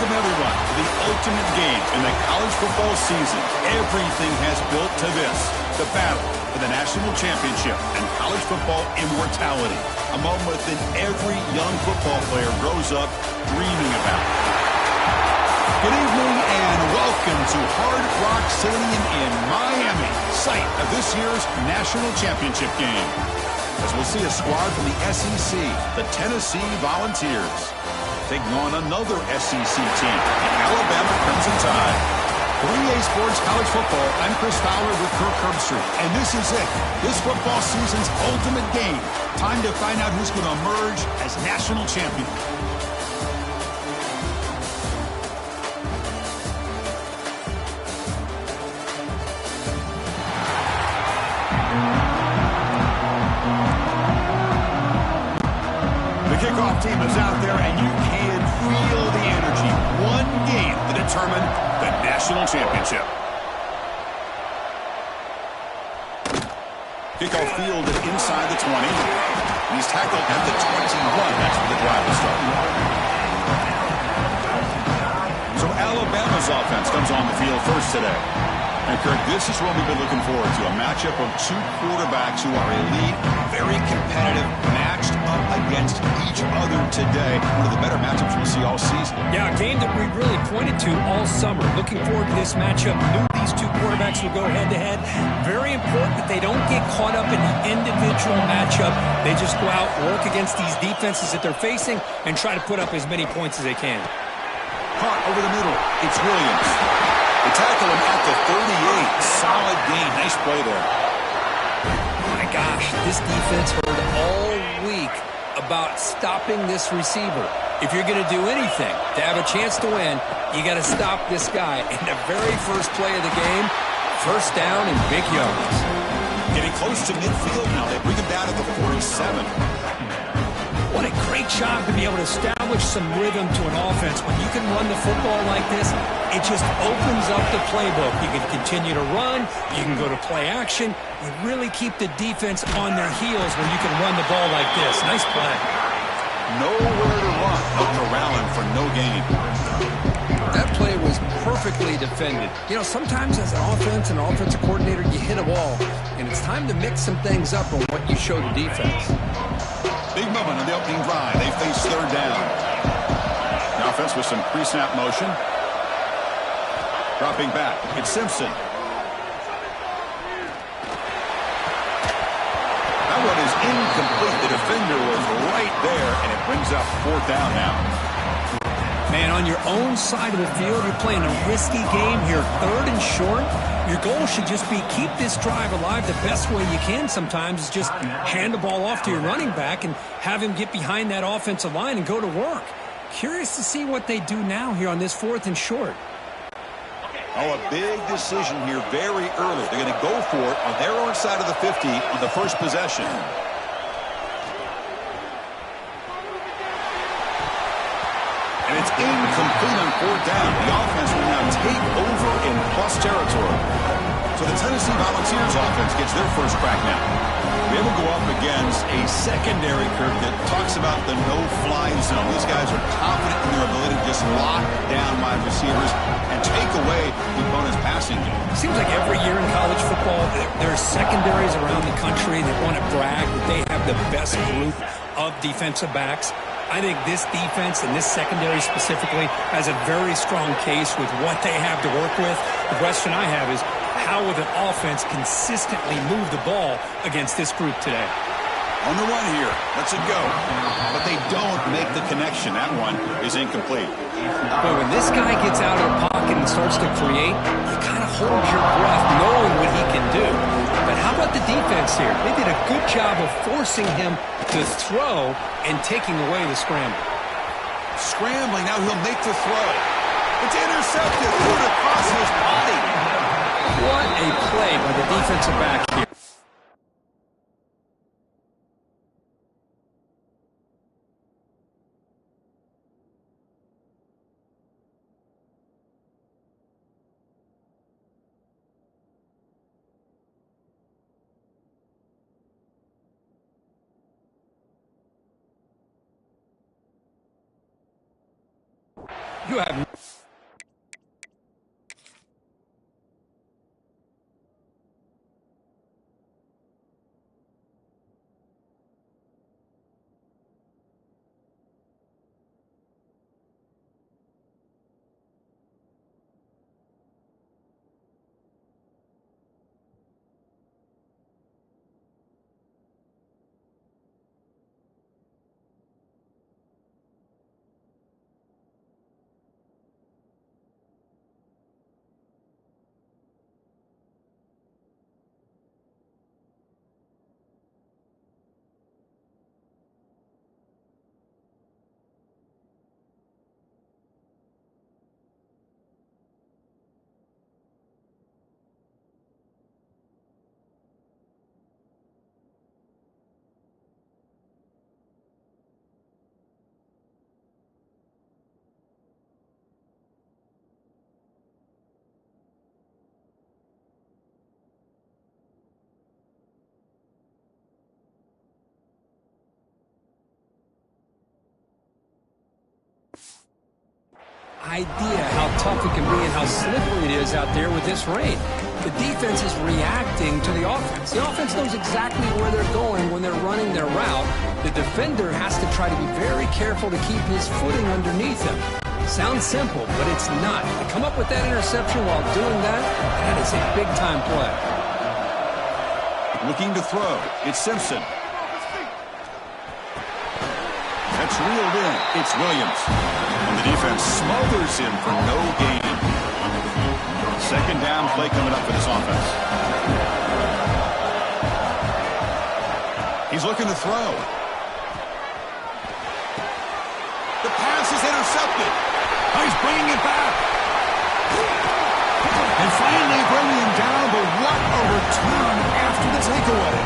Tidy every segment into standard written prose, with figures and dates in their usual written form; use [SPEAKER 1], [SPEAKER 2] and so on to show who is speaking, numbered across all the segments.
[SPEAKER 1] Welcome, everyone, to the ultimate game in the college football season. Everything has built to this, the battle for the national championship and college football immortality, a moment that every young football player grows up dreaming about. Good evening and welcome to Hard Rock Stadium in Miami, site of this year's national championship game. As we'll see a squad from the SEC, the Tennessee Volunteers, taking on another SEC team, the Alabama Crimson Tide. 3A Sports College Football, I'm Chris Fowler with Kirk Herbstreit, and this is it, this football season's ultimate game. Time to find out who's going to emerge as national champion. The kickoff team is out there, and you can feel the energy. One game to determine the national championship. Kickoff fielded inside the 20. He's tackled at the 21. That's where the drive will start. So Alabama's offense comes on the field first today. And Kirk, this is what we've been looking forward to, a matchup of two quarterbacks who are elite, very competitive, matched up against each other today. One of the better matchups we'll see all season.
[SPEAKER 2] Yeah, a game that we really pointed to all summer. Looking forward to this matchup. Knew these two quarterbacks would go head-to-head. Very important that they don't get caught up in the individual matchup. They just go out, work against these defenses that they're facing, and try to put up as many points as they can.
[SPEAKER 1] Caught over the middle. It's Williams. They tackle him at the 38. Solid gain. Nice play there.
[SPEAKER 2] My gosh, this defense heard all week about stopping this receiver. If you're going to do anything to have a chance to win, you got to stop this guy. And the very first play of the game, first down and big yards.
[SPEAKER 1] Getting close to midfield now. They bring him down at the 47.
[SPEAKER 2] What a great job to be able to establish some rhythm to an offense. When you can run the football like this, it just opens up the playbook. You can continue to run. You can go to play action. You really keep the defense on their heels when you can run the ball like this. Nice play.
[SPEAKER 1] Nowhere to run, but corralling for no gain.
[SPEAKER 2] That play was perfectly defended. You know, sometimes as an offensive coordinator, you hit a wall, and it's time to mix some things up on what you show the defense.
[SPEAKER 1] Big moment on the opening drive. They face third down. The offense with some pre-snap motion. Dropping back. It's Simpson. That one is incomplete. The defender was right there, and it brings up fourth down now.
[SPEAKER 2] Man, on your own side of the field, you're playing a risky game here. Third and short. Your goal should just be keep this drive alive the best way you can sometimes is just hand the ball off to your running back and have him get behind that offensive line and go to work. Curious to see what they do now here on this fourth and short.
[SPEAKER 1] Oh, a big decision here very early. They're going to go for it on their own side of the 50 on the first possession. And it's incomplete on fourth down. The offense will now take over in plus territory. So the Tennessee Volunteers offense gets their first crack now. They will go up against a secondary curve that talks about the no-fly zone. These guys are confident in their ability to just lock down wide receivers and take away the opponent's passing game.
[SPEAKER 2] Seems like every year in college football, there are secondaries around the country that want to brag that they have the best group of defensive backs. I think this defense and this secondary specifically has a very strong case with what they have to work with. The question I have is, how will the offense consistently move the ball against this group today?
[SPEAKER 1] On the run here, lets it go. But they don't make the connection. That one is incomplete.
[SPEAKER 2] But when this guy gets out of the pocket and starts to create, you kind of hold your breath knowing what he can do. But how about the defense here? They did a good job of forcing him to throw and taking away the scramble.
[SPEAKER 1] Scrambling, now he'll make the throw. It's intercepted, threw it across his body.
[SPEAKER 2] What a play by the defensive back here. You have idea how tough it can be and how slippery it is out there with this rain. The defense is reacting to the offense. The offense knows exactly where they're going when they're running their route. The defender has to try to be very careful to keep his footing underneath him. Sounds simple, but it's not. To come up with that interception while doing that, that is a big-time play.
[SPEAKER 1] Looking to throw. It's Simpson. That's reeled in. It's Williams. And the defense smothers him for no gain. Second down play coming up for this offense. He's looking to throw. The pass is intercepted. Oh, he's bringing it back. And finally bringing him down, but what a return after the takeaway.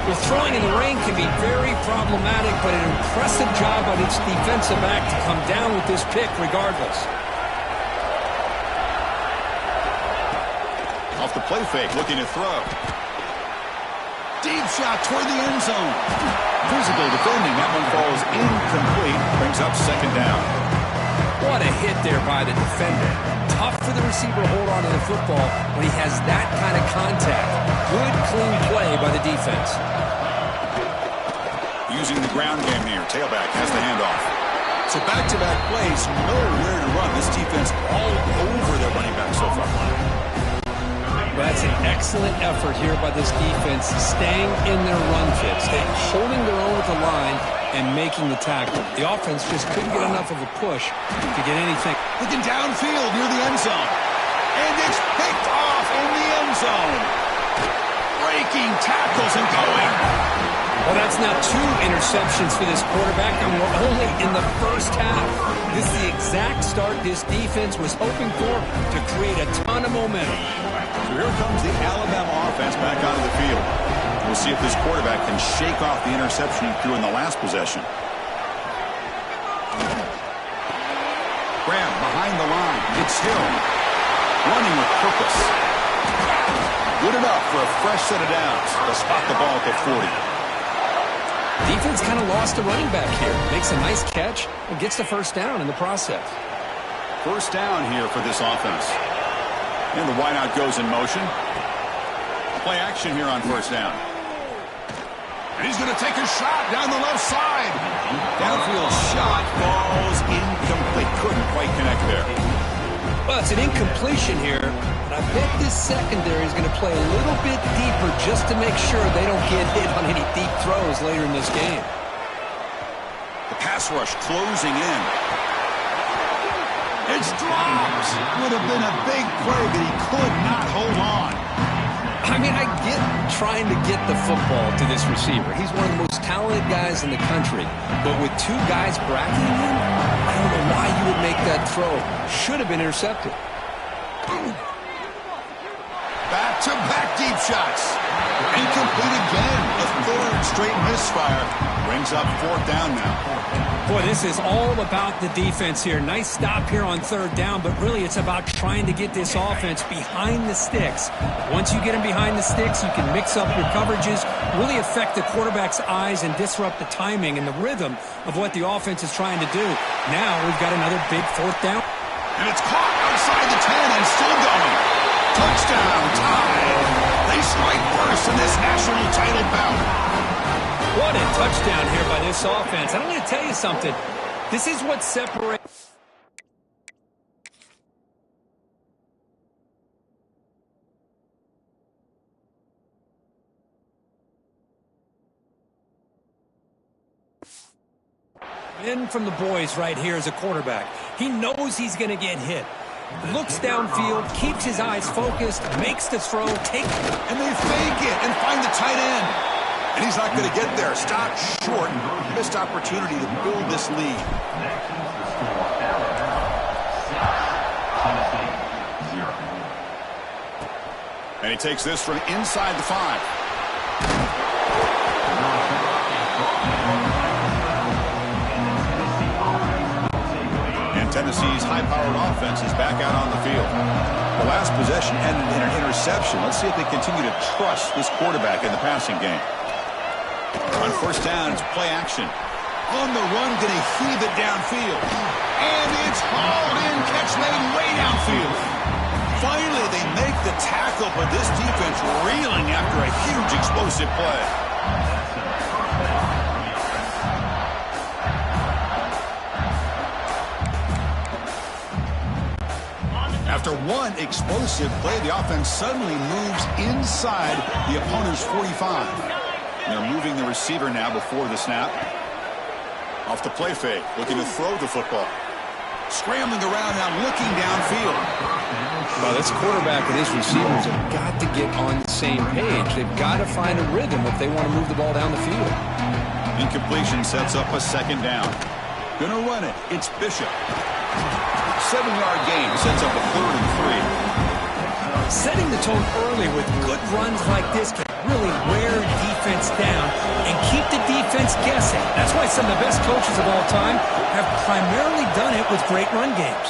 [SPEAKER 2] Well, throwing in the rain can be very problematic, but an impressive job by its defensive back to come down with this pick regardless.
[SPEAKER 1] Off the play fake, looking to throw. Deep shot toward the end zone. Physical defending. That one falls incomplete. Brings up second down.
[SPEAKER 2] What a hit there by the defender. Tough for the receiver to hold on to the football when he has that kind of contact. Good, clean play by the defense.
[SPEAKER 1] Using the ground game here. Tailback has the handoff. So back-to-back plays, nowhere to run. This defense all over their running back so far.
[SPEAKER 2] That's an excellent effort here by this defense, staying in their run fits, holding their own with the line and making the tackle. The offense just couldn't get enough of a push to get anything.
[SPEAKER 1] Looking downfield near the end zone. And it's picked off in the end zone. Breaking tackles and going.
[SPEAKER 2] Well, that's now 2 interceptions for this quarterback, and we're only in the first half. This is the exact start this defense was hoping for to create a ton of momentum.
[SPEAKER 1] So here comes the Alabama offense back onto the field. We'll see if this quarterback can shake off the interception he threw in the last possession. Graham behind the line. It's Hill. Running with purpose. Good enough for a fresh set of downs to spot the ball at the 40.
[SPEAKER 2] Defense kind of lost a running back here. Makes a nice catch and gets the first down in the process.
[SPEAKER 1] First down here for this offense. And the wideout goes in motion. Play action here on first down. And he's going to take a shot down the left side. Downfield shot falls incomplete. Couldn't quite connect there.
[SPEAKER 2] Well, it's an incompletion here. But I bet this secondary is going to play a little bit deeper just to make sure they don't get hit on any deep throws later in this game.
[SPEAKER 1] The pass rush closing in. It's dropped. Would have been a big play, but he could not hold on.
[SPEAKER 2] I mean, I get trying to get the football to this receiver. He's one of the most talented guys in the country. But with 2 guys bracketing him, I don't know why you would make that throw. Should have been intercepted.
[SPEAKER 1] Back-to-back deep shots. Incomplete again. A 3rd straight misfire. Brings up 4th down now.
[SPEAKER 2] Boy, this is all about the defense here. Nice stop here on 3rd down, but really it's about trying to get this offense behind the sticks. Once you get them behind the sticks, you can mix up your coverages, really affect the quarterback's eyes and disrupt the timing and the rhythm of what the offense is trying to do. Now we've got another big 4th down.
[SPEAKER 1] And it's caught outside the 10 and still going. Touchdown, tie. They strike first in this national title bout.
[SPEAKER 2] What a touchdown here by this offense. And I'm going to tell you something. This is what separates. In from the boys right here as a quarterback. He knows he's going to get hit. Looks downfield, keeps his eyes focused, makes the throw, take it.
[SPEAKER 1] And they fake it and find the tight end. And he's not going to get there. Stopped short. Missed opportunity to build this lead. And he takes this from inside the 5. And Tennessee's high-powered offense is back out on the field. The last possession ended in an interception. Let's see if they continue to trust this quarterback in the passing game. On first down, it's play action. On the run, going to heave it downfield. And it's hauled in, catch made way downfield. Finally, they make the tackle, but this defense reeling after a huge explosive play. After one explosive play, the offense suddenly moves inside the opponent's 45. They're moving the receiver now before the snap. Off the play fake, looking to throw the football. Scrambling around now, looking downfield.
[SPEAKER 2] Well, this quarterback and his receivers have got to get on the same page. They've got to find a rhythm if they want to move the ball down the field.
[SPEAKER 1] Incompletion sets up a second down. Gonna run it. It's Bishop. 7-yard gain sets up a 3rd and 3.
[SPEAKER 2] Setting the tone early with good runs like this can really wear defense down and keep the defense guessing. That's why some of the best coaches of all time have primarily done it with great run games.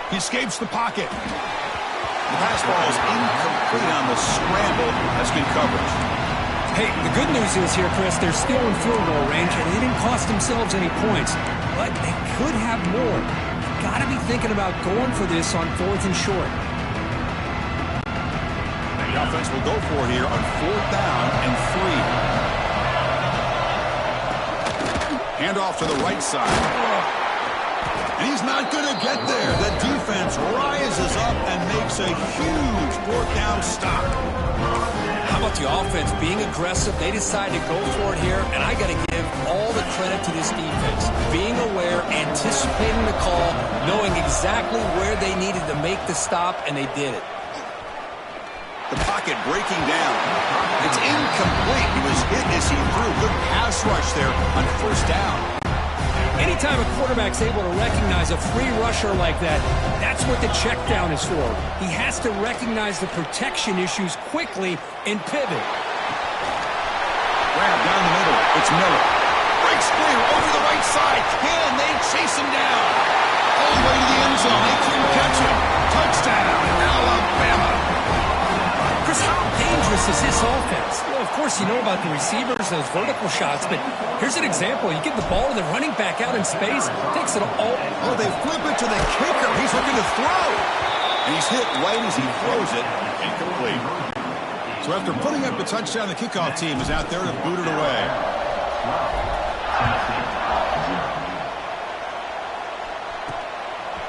[SPEAKER 1] He escapes the pocket. The pass ball is incomplete on the scramble. That's good coverage.
[SPEAKER 2] Hey, the good news is here, Chris, they're still in field goal range, and they didn't cost themselves any points. But they could have more. Got to be thinking about going for this on 4th and short.
[SPEAKER 1] The offense will go for it here on 4th down and 3. Handoff to the right side. And he's not going to get there. The defense rises up and makes a huge 4th down stop.
[SPEAKER 2] How about the offense being aggressive? They decide to go for it here, and I got to give all the credit to this defense. Being aware, anticipating the call, knowing exactly where they needed to make the stop, and they did it.
[SPEAKER 1] The pocket breaking down. It's incomplete. He was hit as he threw. Good pass rush there on 1st down.
[SPEAKER 2] Anytime a quarterback's able to recognize a free rusher like that, that's what the check down is for. He has to recognize the protection issues quickly and pivot.
[SPEAKER 1] Grab down the middle. It's Miller. Breaks clear over the right side. Can they chase him down? All the way to the end zone. They couldn't catch him. Touchdown, Alabama.
[SPEAKER 2] Chris, how dangerous is this offense? Well, of course, you know about the receivers, those vertical shots, but here's an example. You give the ball to the running back out in space, takes it all.
[SPEAKER 1] Oh, they flip it to the kicker. He's looking to throw. And he's hit right as he throws it. Incomplete. So after putting up the touchdown, the kickoff team is out there to boot it away.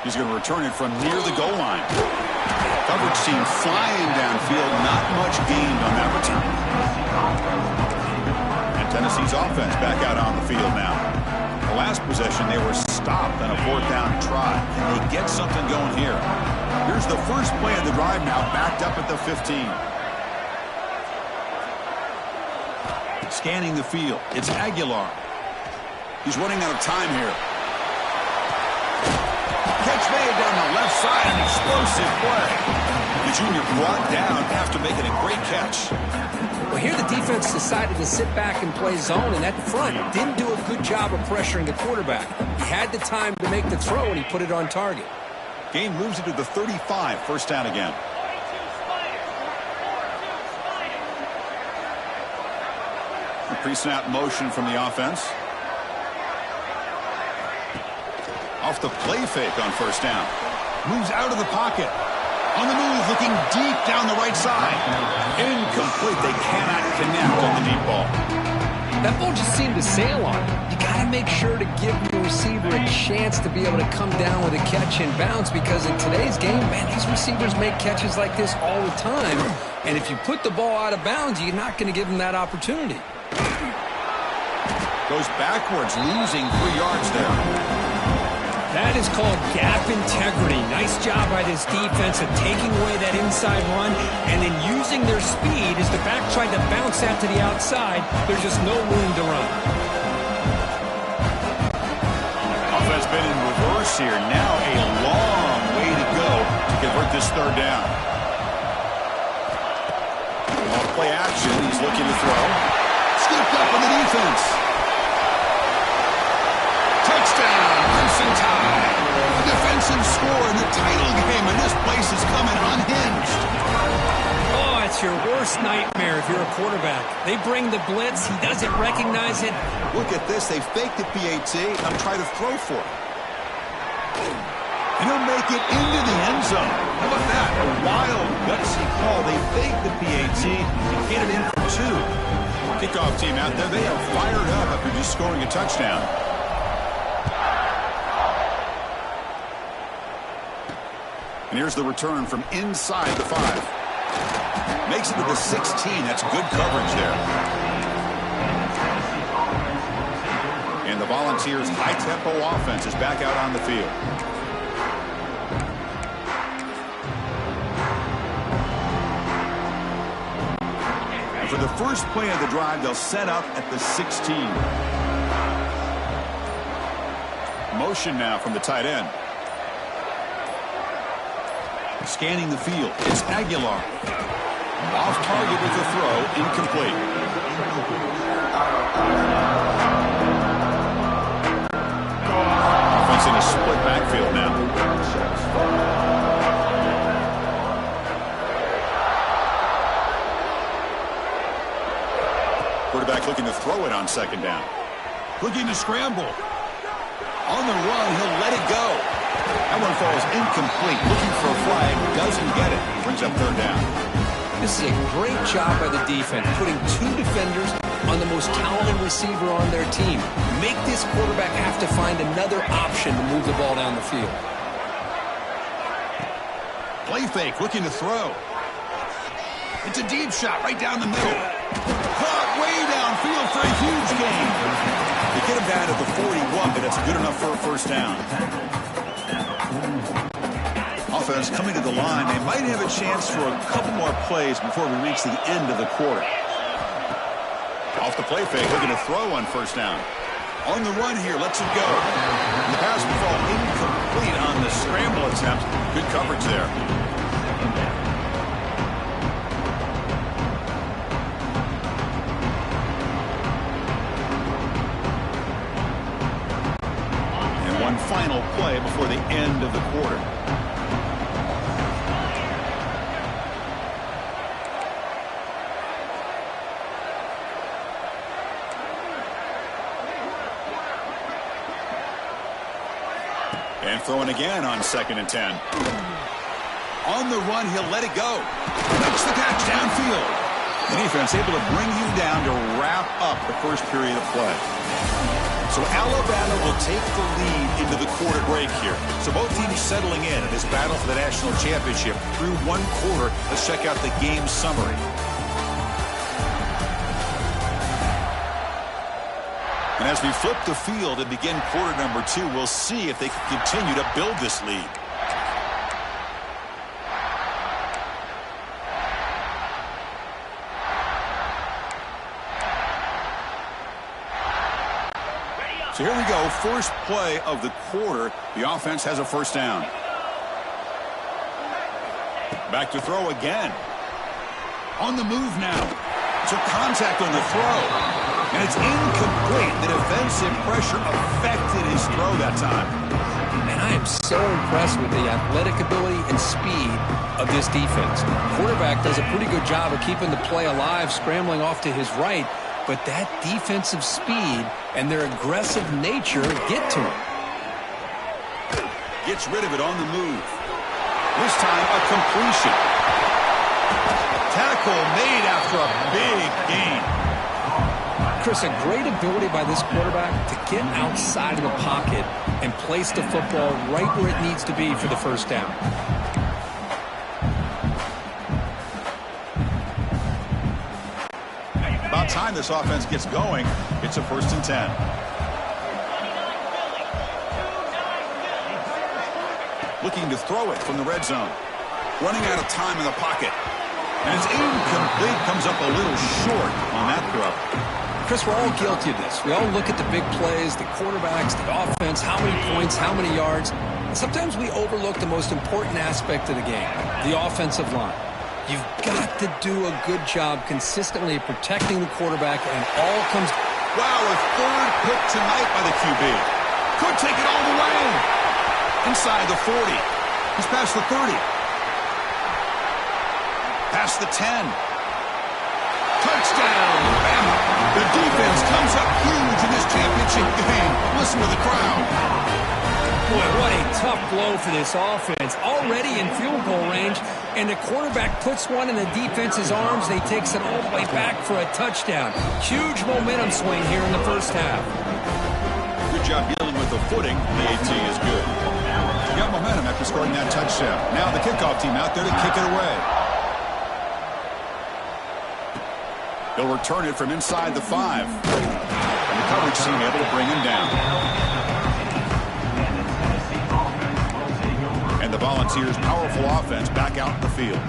[SPEAKER 1] He's going to return it from near the goal line. Coverage team flying downfield. Not much gained on that return. And Tennessee's offense back out on the field now. The last possession, they were stopped on a 4th down try. Can they get something going here? Here's the first play of the drive now, backed up at the 15. Scanning the field. It's Aguilar. He's running out of time here. Catch made down the left side, an explosive play. The junior brought down after making a great catch.
[SPEAKER 2] Well, here the defense decided to sit back and play zone, and that front didn't do a good job of pressuring the quarterback. He had the time to make the throw, and he put it on target.
[SPEAKER 1] Gain moves it to the 35, 1st down again. A pre-snap motion from the offense. Off the play fake on 1st down. Moves out of the pocket. On the move, looking deep down the right side. Incomplete. They cannot connect on the deep ball.
[SPEAKER 2] That ball just seemed to sail on him. You got to make sure to give your receiver a chance to be able to come down with a catch and bounce, because in today's game, man, these receivers make catches like this all the time. And if you put the ball out of bounds, you're not going to give them that opportunity.
[SPEAKER 1] Goes backwards, losing 3 yards there.
[SPEAKER 2] That is called gap integrity. Nice job by this defense of taking away that inside run and then using their speed as the back tried to bounce out to the outside. There's just no room to run.
[SPEAKER 1] Offense been in reverse here. Now a long way to go to convert this 3rd down. Off play action. He's looking to throw. Scooped up on the defense. Touchdown, Crimson Tide. A defensive score in the title game, and this place is coming unhinged.
[SPEAKER 2] Oh, it's It's your worst nightmare if you're a quarterback. They bring the blitz. He doesn't recognize it.
[SPEAKER 1] Look at this. They faked the PAT. I'm trying to throw for it. And he'll make it into the end zone. How about that? A wild, gutsy call. They faked the PAT and get it in for 2. Kickoff team out there. They are fired up after just scoring a touchdown. And here's the return from inside the 5. Makes it to the 16. That's good coverage there. And the Volunteers' high-tempo offense is back out on the field. And for the first play of the drive, they'll set up at the 16. Motion now from the tight end. Scanning the field. It's Aguilar. Off target with the throw. Incomplete. Offense in a split backfield now. Quarterback looking to throw it on second down. Looking to scramble. On the run, he'll let it go. That one falls incomplete. Looking for a flag. Doesn't get it. Brings up third down.
[SPEAKER 2] This is a great job by the defense, putting 2 defenders on the most talented receiver on their team. Make this quarterback have to find another option to move the ball down the field.
[SPEAKER 1] Play fake. Looking to throw. It's a deep shot right down the middle. Caught way downfield for a huge gain. They get him down at the 41, but it's good enough for a first down. Offense coming to the line. They might have a chance for a couple more plays before we reach the end of the quarter. Off the play fake, looking to throw on first down. On the run here, lets it go. And the pass will fall incomplete on the scramble attempt. Good coverage there. And one final play before the end of the quarter. And throwing again on 2nd and 10. On the run, he'll let it go. Makes the catch downfield. The defense able to bring him down to wrap up the first period of play. So Alabama will take the lead into the quarter break here. So both teams settling in this battle for the national championship through one quarter. Let's check out the game summary. And as we flip the field and begin quarter number 2, we'll see if they can continue to build this lead. So here we go, first play of the quarter. The offense has a first down. Back to throw again. On the move now. So contact on the throw. And it's incomplete. The defensive pressure affected his throw that time.
[SPEAKER 2] And I am so impressed with the athletic ability and speed of this defense. The quarterback does a pretty good job of keeping the play alive, scrambling off to his right. But that defensive speed and their aggressive nature get to him.
[SPEAKER 1] Gets rid of it on the move. This time a completion. Tackle made after a big gain.
[SPEAKER 2] Chris, a great ability by this quarterback to get outside of the pocket and place the football right where it needs to be for the first down.
[SPEAKER 1] About time this offense gets going. It's a 1st and 10. Looking to throw it from the red zone. Running out of time in the pocket. And it's incomplete. Comes up a little short on that throw.
[SPEAKER 2] Chris, we're all guilty of this. We all look at the big plays, the quarterbacks, the offense, how many points, how many yards. And sometimes we overlook the most important aspect of the game, the offensive line. You've got to do a good job consistently protecting the quarterback, and all comes...
[SPEAKER 1] Wow, a third pick tonight by the QB. Could take it all the way. Inside the 40. He's past the 30. Past the 10. Touchdown, Bama. The defense comes up huge in this championship game. Listen to the crowd.
[SPEAKER 2] Boy, what a tough blow for this offense. Already in field goal range, and the quarterback puts one in the defense's arms. They takes it all the way back for a touchdown. Huge momentum swing here in the first half.
[SPEAKER 1] Good job dealing with the footing. The AT is good. You got momentum after scoring that touchdown. Now the kickoff team out there to kick it away. He'll return it from inside the 5. And the coverage team able to bring him down. And the Volunteers' powerful offense back out in the field.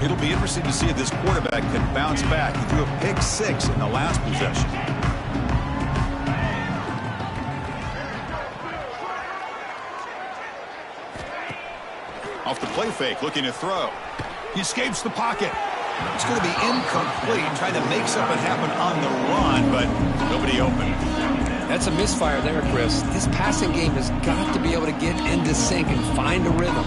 [SPEAKER 1] It'll be interesting to see if this quarterback can bounce back. He threw a pick 6 in the last possession. Off the play fake, looking to throw. He escapes the pocket. It's going to be incomplete, trying to make something happen on the run, but nobody open.
[SPEAKER 2] That's a misfire there, Chris. This passing game has got to be able to get into sync and find a rhythm.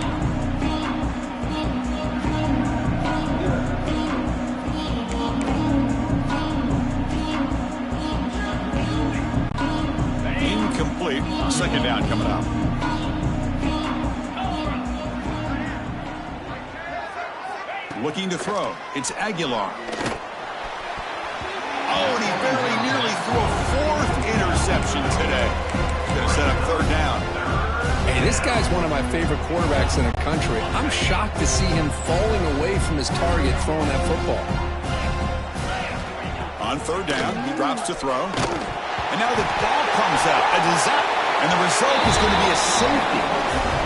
[SPEAKER 1] Incomplete. Second down coming up. Looking to throw. It's Aguilar. Oh, and he very nearly threw a 4th interception today. Going to set up third down.
[SPEAKER 2] Hey, this guy's one of my favorite quarterbacks in the country. I'm shocked to see him falling away from his target throwing that football.
[SPEAKER 1] On third down, he drops to throw. And now the ball comes out. A disaster. And the result is going to be a safety.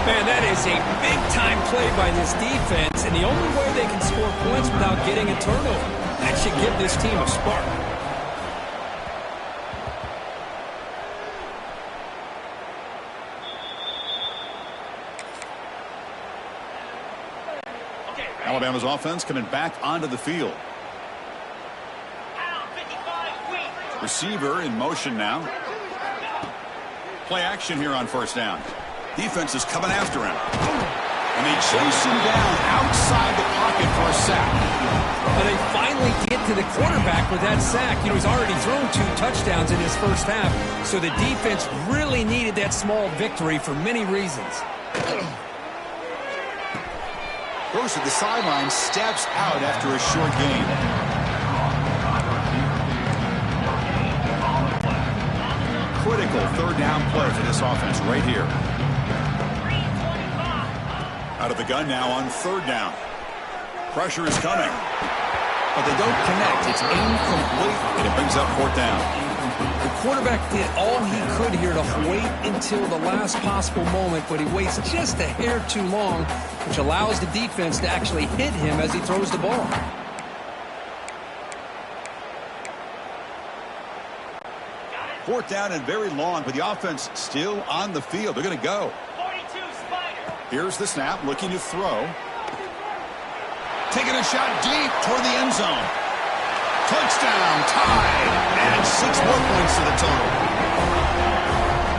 [SPEAKER 2] Man, that is a big-time play by this defense, and the only way they can score points without getting a turnover. That should give this team a spark.
[SPEAKER 1] Alabama's offense coming back onto the field. Receiver in motion now. Play action here on first down. Defense is coming after him. And they chase him down outside the pocket for a sack.
[SPEAKER 2] And they finally get to the quarterback with that sack. You know, he's already thrown 2 touchdowns in his first half, so the defense really needed that small victory for many reasons.
[SPEAKER 1] Goes to the sideline, steps out after a short gain. Critical third down play for this offense right here. Out of the gun now on third down. Pressure is coming. But they don't connect. It's incomplete, and it brings up fourth down.
[SPEAKER 2] The quarterback did all he could here to wait until the last possible moment, but he waits just a hair too long, which allows the defense to actually hit him as he throws the ball.
[SPEAKER 1] Fourth down and very long, but the offense still on the field. They're going to go.
[SPEAKER 3] 42 Spider.
[SPEAKER 1] Here's the snap, looking to throw. Taking a shot deep toward the end zone. Touchdown, tied, and 6 more points to the total.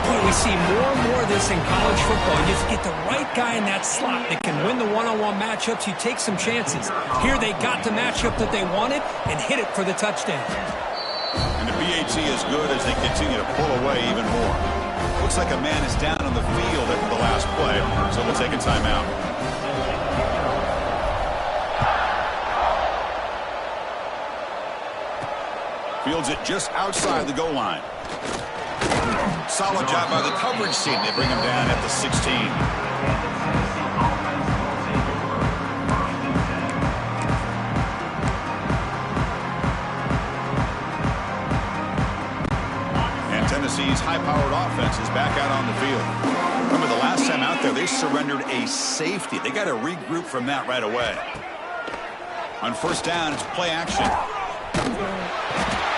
[SPEAKER 2] Boy, we see more and more of this in college football. You just get the right guy in that slot that can win the one-on-one matchups. You take some chances. Here they got the matchup that they wanted and hit it for the touchdown.
[SPEAKER 1] And the BAT is good as they continue to pull away even more. Looks like a man is down on the field after the last play, so we'll take a timeout. Fields it just outside the goal line. Solid job by the coverage team. They bring him down at the 16. Tennessee's high-powered offense is back out on the field. Remember, the last time out there, they surrendered a safety. They got to regroup from that right away. On first down, it's play action.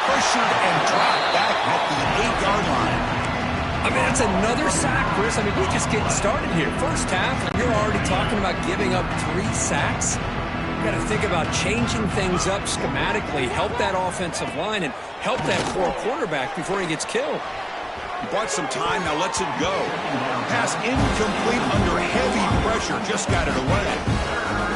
[SPEAKER 1] Pressured and dropped back at the 8-yard line.
[SPEAKER 2] I mean, that's another sack, Chris. I mean, we're just getting started here. First half, and you're already talking about giving up 3 sacks. You got to think about changing things up schematically, help that offensive line, and help that poor quarterback before he gets killed.
[SPEAKER 1] He bought some time, now lets it go. Pass incomplete under heavy pressure, just got it away.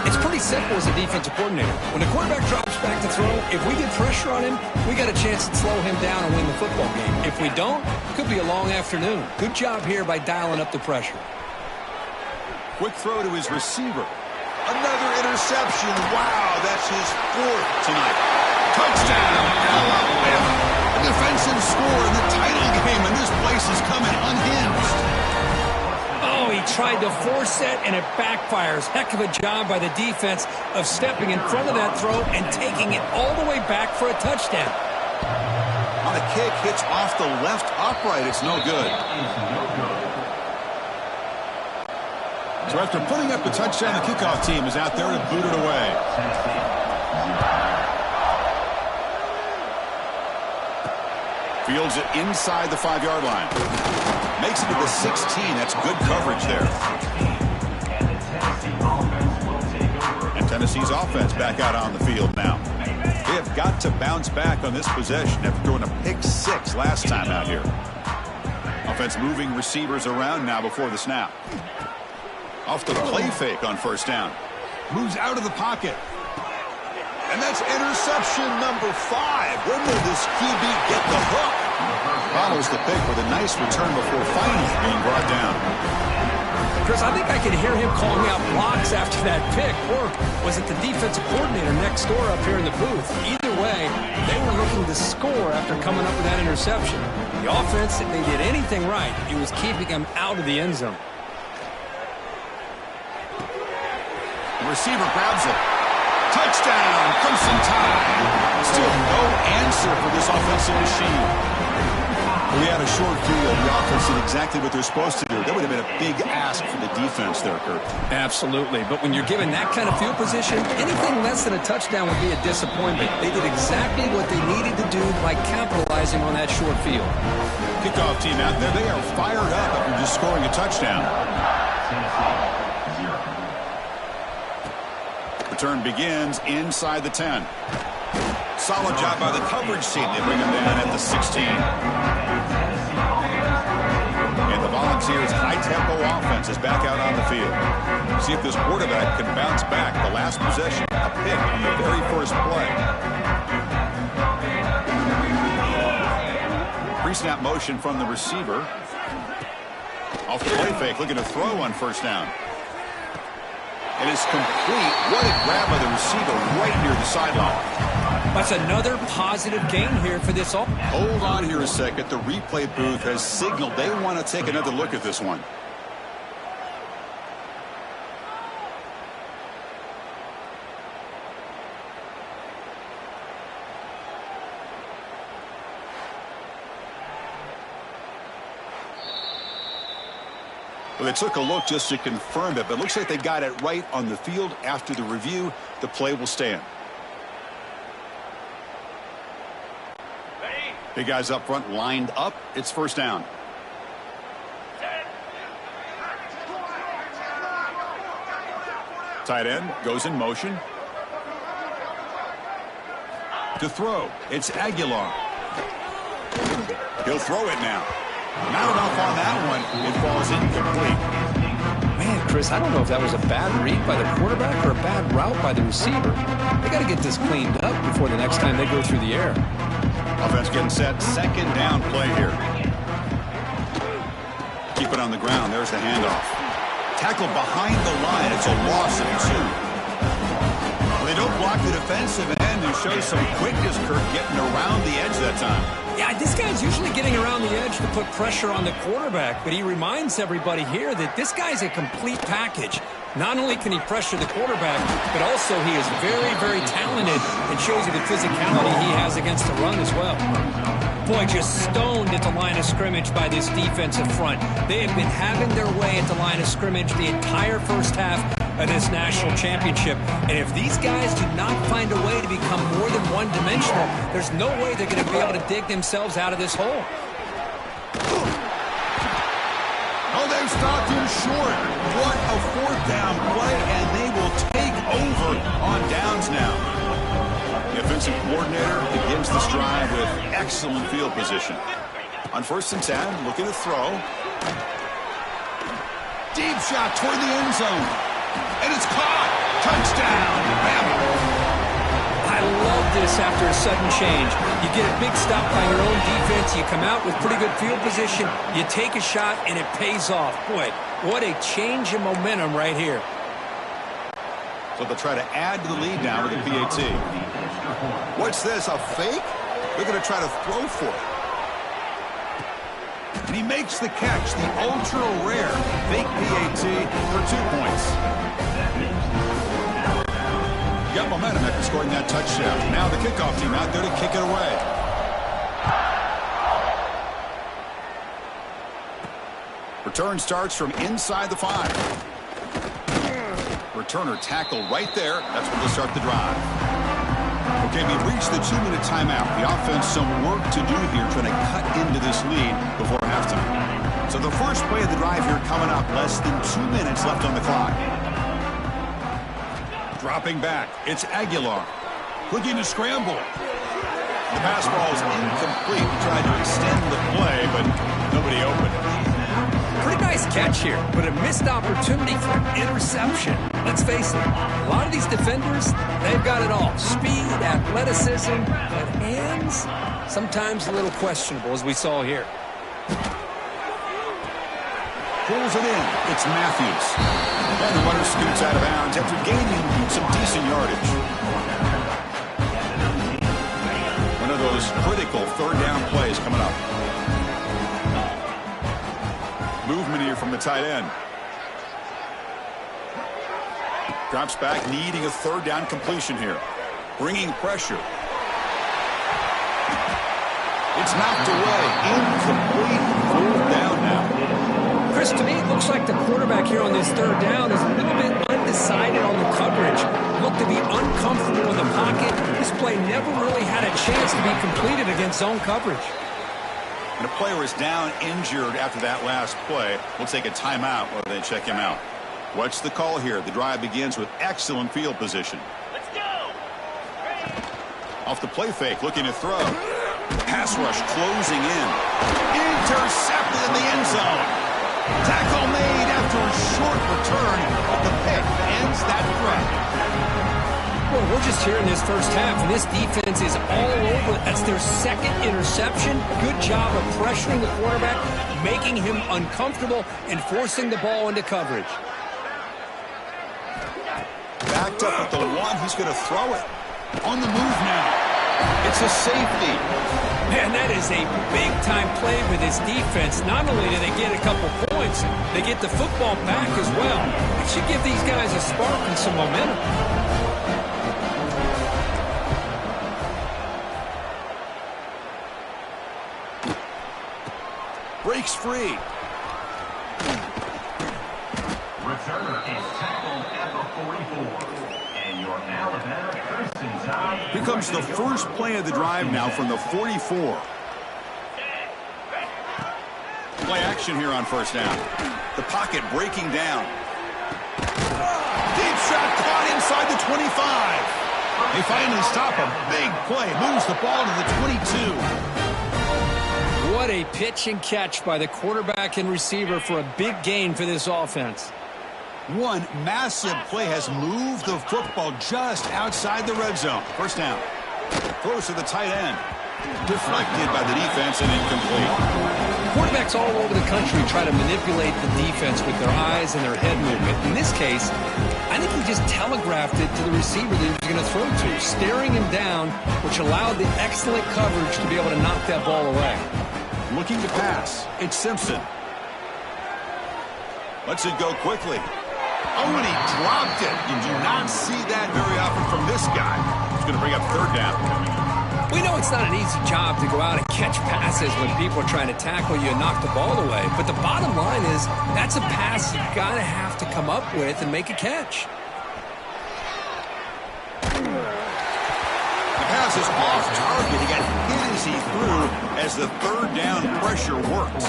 [SPEAKER 2] It's pretty simple as a defensive coordinator. When the quarterback drops back to throw, if we get pressure on him, we got a chance to slow him down and win the football game. If we don't, it could be a long afternoon. Good job here by dialing up the pressure.
[SPEAKER 1] Quick throw to his receiver. Another interception. Wow, that's his 4th tonight. Touchdown, Alabama. A defensive score in the title game, and this place is coming unhinged.
[SPEAKER 2] Oh, he tried to force it, and it backfires. Heck of a job by the defense of stepping in front of that throw and taking it all the way back for a touchdown.
[SPEAKER 1] On a kick, hits off the left upright. It's no good. So after putting up the touchdown, the kickoff team is out there to boot it away. Fields it inside the 5-yard line. Makes it to the 16. That's good coverage there. And Tennessee's offense back out on the field now. They have got to bounce back on this possession after throwing a pick 6 last time out here. Offense moving receivers around now before the snap. Off the play fake on 1st down. Moves out of the pocket. And that's interception number 5. When will this QB get the hook? Follows the pick with a nice return before finally being brought down.
[SPEAKER 2] Chris, I think I could hear him calling out blocks after that pick. Or was it the defensive coordinator next door up here in the booth? Either way, they were looking to score after coming up with that interception. The offense, if they did anything right, it was keeping them out of the end zone.
[SPEAKER 1] The receiver grabs it. Touchdown, Crimson Tide. Still no answer for this offensive machine. We had a short field. The offense did exactly what they're supposed to do. That would have been a big ask for the defense there, Kurt.
[SPEAKER 2] Absolutely. But when you're given that kind of field position, anything less than a touchdown would be a disappointment. They did exactly what they needed to do by capitalizing on that short field.
[SPEAKER 1] Kickoff team out there, they are fired up after just scoring a touchdown. Return begins inside the 10. Solid job by the coverage team. They bring him down at the 16. And the Volunteers' high-tempo offense is back out on the field. See if this quarterback can bounce back. The last possession, a pick on the very first play. Pre-snap motion from the receiver. Off the play fake, looking to throw on 1st down. It is complete. What a grab by the receiver right near the sideline.
[SPEAKER 2] That's another positive gain here for this offense.
[SPEAKER 1] Hold on here a second. The replay booth has signaled they want to take another look at this one. Well, they took a look just to confirm it, but it looks like they got it right on the field. After the review, the play will stand. Big guys up front lined up. It's 1st down. Tight end goes in motion. To throw, it's Aguilar. He'll throw it now. Not enough on that one. It falls incomplete.
[SPEAKER 2] Man, Chris, I don't know if that was a bad read by the quarterback or a bad route by the receiver. They got to get this cleaned up before the next time they go through the air.
[SPEAKER 1] Offense getting set. 2nd down play here. Keep it on the ground. There's the handoff. Tackled behind the line. It's a loss of 2. They don't block the defensive end and show some quickness, Kirk, getting around the edge that time.
[SPEAKER 2] Yeah, this guy's usually getting around the edge to put pressure on the quarterback, but he reminds everybody here that this guy's a complete package. Not only can he pressure the quarterback, but also he is very, very talented and shows you the physicality he has against the run as well. Boy, just stoned at the line of scrimmage by this defensive front. They have been having their way at the line of scrimmage the entire first half of this national championship. And if these guys do not find a way to become more than one-dimensional, there's no way they're going to be able to dig themselves out of this hole.
[SPEAKER 1] Oh, they've stopped him short. What a 4th down play, and they will take over on downs now. The offensive coordinator begins this drive with excellent field position. On 1st and 10, looking to throw. Deep shot toward the end zone. And it's caught. Touchdown, Bama.
[SPEAKER 2] I love this after a sudden change. You get a big stop by your own defense. You come out with pretty good field position. You take a shot, and it pays off. Boy, what a change in momentum right here.
[SPEAKER 1] So they'll try to add to the lead now with a PAT. What's this, a fake? They're going to try to throw for it. And he makes the catch, the ultra-rare fake PAT for 2 points. Got momentum after scoring that touchdown. Now the kickoff team out there to kick it away. Return starts from inside the 5. Returner tackled right there. That's when they'll start the drive. Okay, we've reached the 2-minute timeout. The offense some work to do here trying to cut into this lead before halftime. So the first play of the drive here coming up. Less than 2 minutes left on the clock. Dropping back, it's Aguilar. Looking to scramble. The pass ball is incomplete. He tried to extend the play, but nobody opened.
[SPEAKER 2] Pretty nice catch here, but a missed opportunity for an interception. Let's face it, a lot of these defenders, they've got it all. Speed, athleticism, but hands, sometimes a little questionable, as we saw here.
[SPEAKER 1] Pulls it in. It's Matthews. And the runner scoots out of bounds after gaining some decent yardage. One of those critical third down plays coming up. Movement here from the tight end. Drops back, needing a third down completion here. Bringing pressure. It's knocked away. Incomplete. Fourth down now.
[SPEAKER 2] Chris, to me, it looks like the quarterback here on this third down is a little bit undecided on the coverage. Looked to be uncomfortable in the pocket. This play never really had a chance to be completed against zone coverage.
[SPEAKER 1] And the player is down injured after that last play. We'll take a timeout while they check him out. What's the call here? The drive begins with excellent field position.
[SPEAKER 3] Let's go!
[SPEAKER 1] Off the play fake, looking to throw. Pass rush closing in. Intercepted in the end zone. Tackle made after a short return, but the pick ends that threat.
[SPEAKER 2] Well, we're just here in this first half, and this defense is all over. That's their second interception. Good job of pressuring the quarterback, making him uncomfortable, and forcing the ball into coverage.
[SPEAKER 1] Backed up at the 1. He's going to throw it. On the move now. It's a safety.
[SPEAKER 2] Man, that is a big-time play with this defense. Not only do they get a couple points, they get the football back as well. It should give these guys a spark and some momentum.
[SPEAKER 1] Breaks free.
[SPEAKER 3] Returner is tackled at the 44. And your Alabama Crimson Tide.
[SPEAKER 1] Here comes the first play of the drive now from the 44. Play action here on first down. The pocket breaking down. Deep shot caught inside the 25. They finally stop a big play. Moves the ball to the 22.
[SPEAKER 2] What a pitch and catch by the quarterback and receiver for a big gain for this offense.
[SPEAKER 1] One massive play has moved the football just outside the red zone. First down. Throws to the tight end. Deflected by the defense and incomplete.
[SPEAKER 2] Quarterbacks all over the country try to manipulate the defense with their eyes and their head movement. In this case, I think he just telegraphed it to the receiver that he was going to throw to, staring him down, which allowed the excellent coverage to be able to knock that ball away.
[SPEAKER 1] Looking to pass. It's Simpson. Lets it go quickly. Oh, and he dropped it. You do not see that very often from this guy. He's going to bring up third down.
[SPEAKER 2] We know it's not an easy job to go out and catch passes when people are trying to tackle you and knock the ball away. But the bottom line is that's a pass you got to have to come up with and make a catch.
[SPEAKER 1] The pass is off target. He got hit as he threw as the third down pressure worked.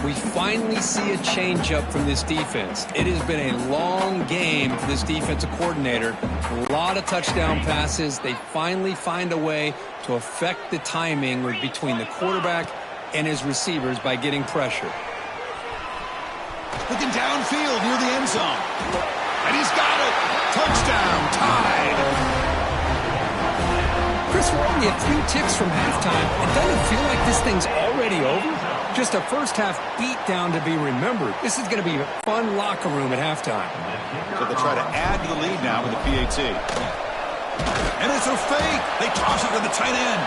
[SPEAKER 2] We finally see a change-up from this defense. It has been a long game for this defensive coordinator. A lot of touchdown passes. They finally find a way to affect the timing between the quarterback and his receivers by getting pressure.
[SPEAKER 1] Looking downfield near the end zone. And he's got it. Touchdown, tied.
[SPEAKER 2] Chris, we're only a few ticks from halftime. It doesn't feel like this thing's already over. Just a first-half beatdown to be remembered. This is going to be a fun locker room at halftime.
[SPEAKER 1] So they'll try to add to the lead now with a PAT. And it's a fake. They toss it to the tight end.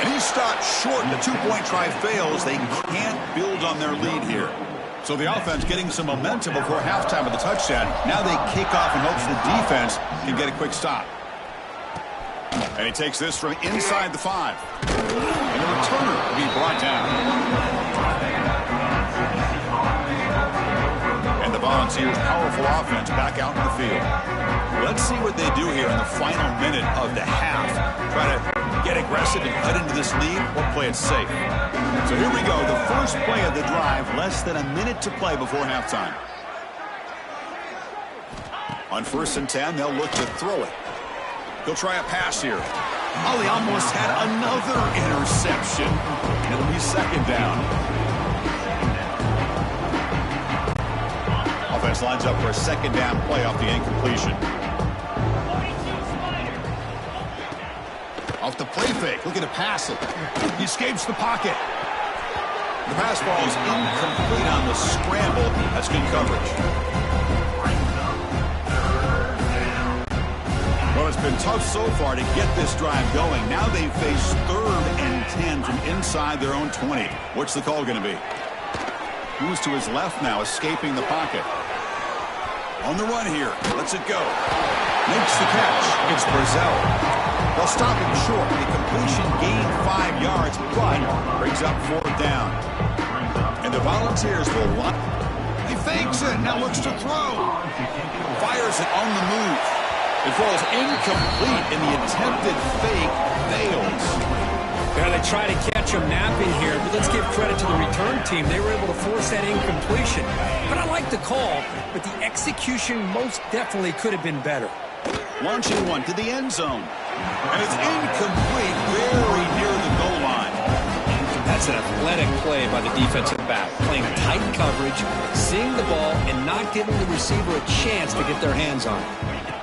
[SPEAKER 1] And he's stopped short. The two-point try fails. They can't build on their lead here. So the offense getting some momentum before halftime with the touchdown. Now they kick off in hopes the defense can get a quick stop. And he takes this from inside the 5. And the returner will be brought down. And the Volunteers' powerful offense back out in the field. Let's see what they do here in the final minute of the half. Try to get aggressive and cut into this lead or play it safe. So here we go. The first play of the drive. Less than a minute to play before halftime. On 1st and 10, they'll look to throw it. He'll try a pass here. Oh, he almost had another interception. It'll be 2nd down. Offense lines up for a 2nd down play off the incompletion. Off the play fake, looking to pass it. He escapes the pocket. The pass ball is incomplete on the scramble. That's good coverage. Well, it's been tough so far to get this drive going. Now they face 3rd and 10 from inside their own 20. What's the call going to be? Moves to his left now, escaping the pocket. On the run here. Lets it go. Makes the catch. It's Brazzell. They'll stop him short. The completion gained 5 yards, but brings up 4th down. And the Volunteers will run. He fakes it. Now looks to throw. Fires it on the move. It falls incomplete, and the attempted fake fails.
[SPEAKER 2] Yeah, they try to catch him napping here, but let's give credit to the return team. They were able to force that incompletion. But I like the call, but the execution most definitely could have been better.
[SPEAKER 1] Launching one to the end zone. And it's incomplete, very near the goal line.
[SPEAKER 2] That's an athletic play by the defensive back, playing tight coverage, seeing the ball, and not giving the receiver a chance to get their hands on it.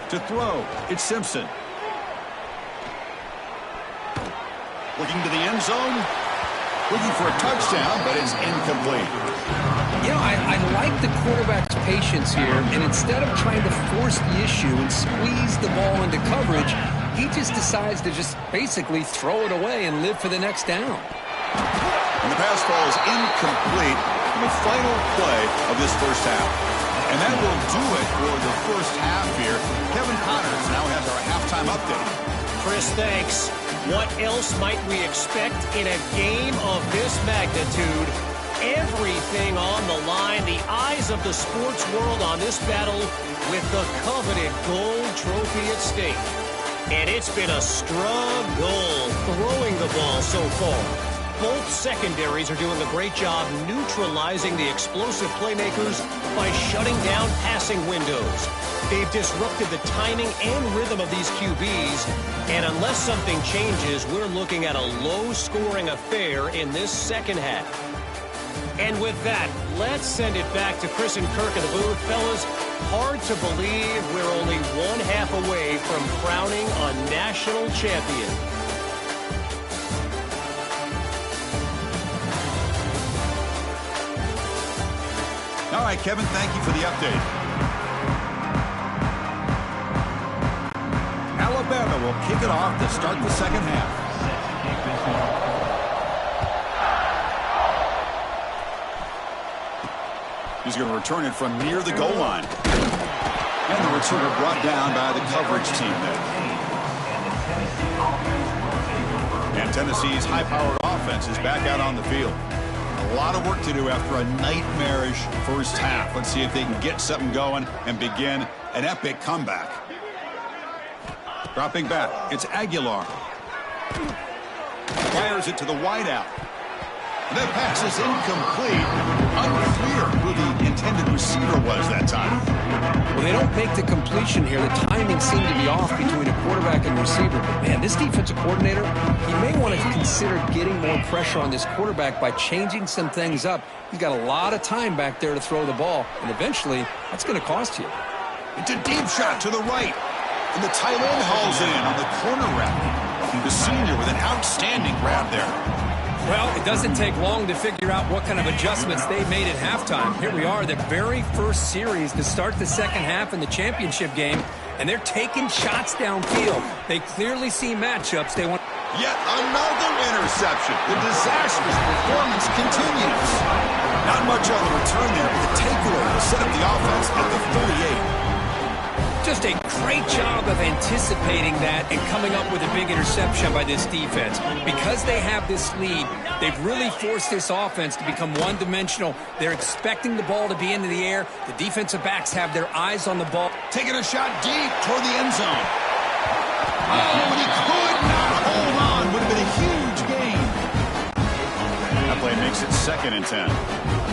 [SPEAKER 1] To throw, it's Simpson. Looking to the end zone. Looking for a touchdown, but it's incomplete.
[SPEAKER 2] You know, I like the quarterback's patience here, and instead of trying to force the issue and squeeze the ball into coverage, he just decides to just basically throw it away and live for the next down.
[SPEAKER 1] And the pass ball is incomplete in the final play of this first half. And that will do it for the first half here. Kevin Connors now has our halftime update.
[SPEAKER 4] Chris, thanks. What else might we expect in a game of this magnitude? Everything on the line, the eyes of the sports world on this battle with the coveted gold trophy at stake. And it's been a struggle throwing the ball so far. Both secondaries are doing a great job neutralizing the explosive playmakers by shutting down passing windows. They've disrupted the timing and rhythm of these QBs, and unless something changes, we're looking at a low-scoring affair in this second half. And with that, let's send it back to Chris and Kirk in the booth. Fellas, hard to believe we're only 1/2 away from crowning a national champion.
[SPEAKER 1] All right, Kevin, thank you for the update. Alabama will kick it off to start the second half. He's going to return it from near the goal line. And the returner brought down by the coverage team there. And Tennessee's high-powered offense is back out on the field. A lot of work to do after a nightmarish first half. Let's see if they can get something going and begin an epic comeback. Dropping back, it's Aguilar. Fires it to the wideout. And that pass is incomplete. Unclear who the intended receiver was that time.
[SPEAKER 2] Well, they don't make the completion here. The timing seemed to be off between a quarterback and receiver. But, man, this defensive coordinator, he may want to consider getting more pressure on this quarterback by changing some things up. He's got a lot of time back there to throw the ball, and eventually that's going to cost you.
[SPEAKER 1] It's a deep shot to the right. And the tight end hauls in on the corner route. The senior with an outstanding grab there.
[SPEAKER 2] Well, it doesn't take long to figure out what kind of adjustments they made at halftime. Here we are, the very first series to start the second half in the championship game, and they're taking shots downfield. They clearly see matchups they want.
[SPEAKER 1] Yet another interception. The disastrous performance continues. Not much on the return there, but the takeaway will set up the offense at the 48.
[SPEAKER 2] Just a great job of anticipating that and coming up with a big interception by this defense. Because they have this lead, they've really forced this offense to become one-dimensional. They're expecting the ball to be into the air. The defensive backs have their eyes on the ball.
[SPEAKER 1] Taking a shot deep toward the end zone. Oh, but he could not hold on. Would have been a huge gain. That play makes it 2nd and 10.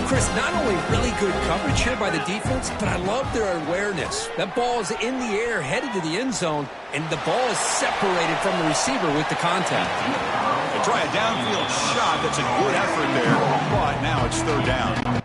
[SPEAKER 2] Chris, not only really good coverage here by the defense, but I love their awareness. That ball is in the air, headed to the end zone, and the ball is separated from the receiver with the contact.
[SPEAKER 1] They try a downfield shot. That's a good effort there, but now it's 3rd down.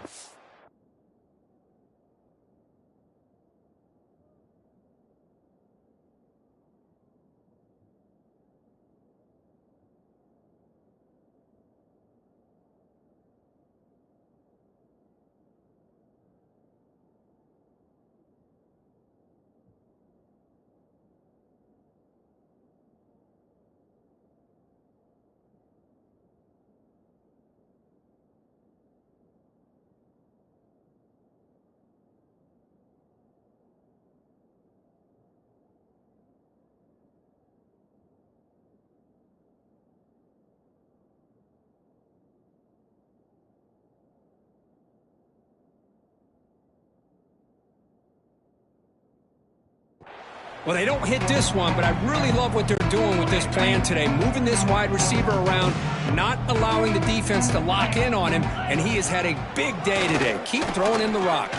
[SPEAKER 2] Well, they don't hit this one, but I really love what they're doing with this plan today. Moving this wide receiver around, not allowing the defense to lock in on him, and he has had a big day today. Keep throwing him the rock.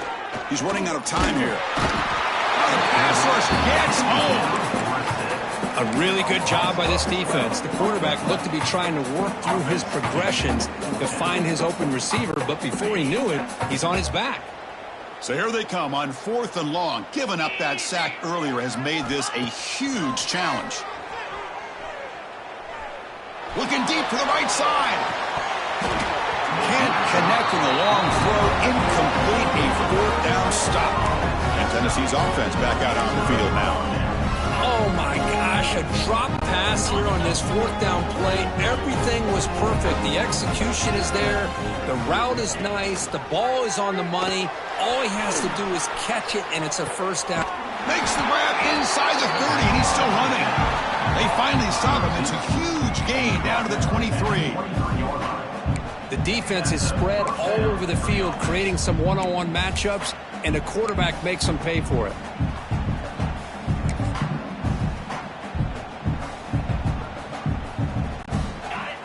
[SPEAKER 1] He's running out of time here. Oh, the pass rush gets home.
[SPEAKER 2] A really good job by this defense. The quarterback looked to be trying to work through his progressions to find his open receiver, but before he knew it, he's on his back.
[SPEAKER 1] So here they come on 4th and long. Giving up that sack earlier has made this a huge challenge. Looking deep to the right side. Can't connect in the long throw. Incomplete. A 4th down stop. And Tennessee's offense back out on the field now.
[SPEAKER 2] Oh, my gosh, a drop pass here on this 4th down play. Everything was perfect. The execution is there. The route is nice. The ball is on the money. All he has to do is catch it, and it's a 1st down.
[SPEAKER 1] Makes the grab inside the 30, and he's still running. They finally stop him. It's a huge gain down to the 23.
[SPEAKER 2] The defense is spread all over the field, creating some one-on-one matchups, and the quarterback makes them pay for it.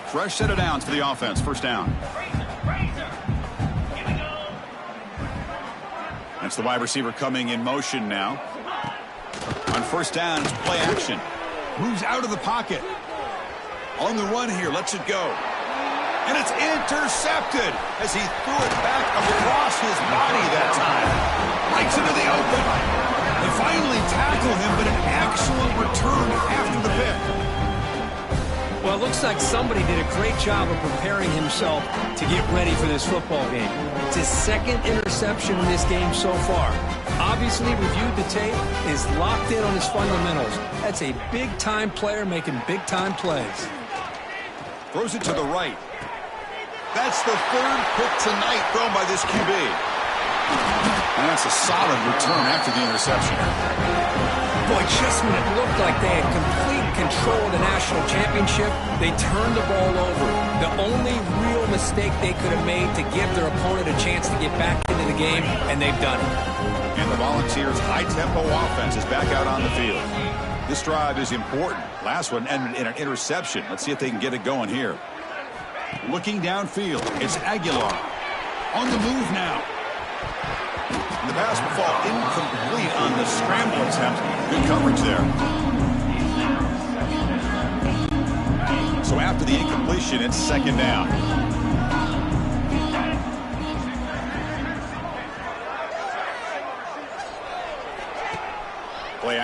[SPEAKER 1] Fresh set of downs for the offense. 1st down. That's the wide receiver coming in motion now. On 1st down, it's play action. Moves out of the pocket. On the run here, lets it go. And it's intercepted as he threw it back across his body that time. Breaks into the open. They finally tackle him, but an excellent return after the pick.
[SPEAKER 2] Well, it looks like somebody did a great job of preparing himself to get ready for this football game. It's his 2nd interception in this game so far. Obviously reviewed the tape, is locked in on his fundamentals. That's a big-time player making big-time plays.
[SPEAKER 1] Throws it to the right. That's the 3rd pick tonight thrown by this QB. And that's a solid return after the interception.
[SPEAKER 2] Boy, just when it looked like they had complete control of the national championship, they turned the ball over. The only real mistake they could have made to give their opponent a chance to get back into the game, and they've done it.
[SPEAKER 1] And the Volunteers' high-tempo offense is back out on the field. This drive is important. Last one ended in an interception. Let's see if they can get it going here. Looking downfield, it's Aguilar. On the move now. And the pass will fall incomplete on the scramble attempt. Good coverage there. So after the incompletion, it's 2nd down.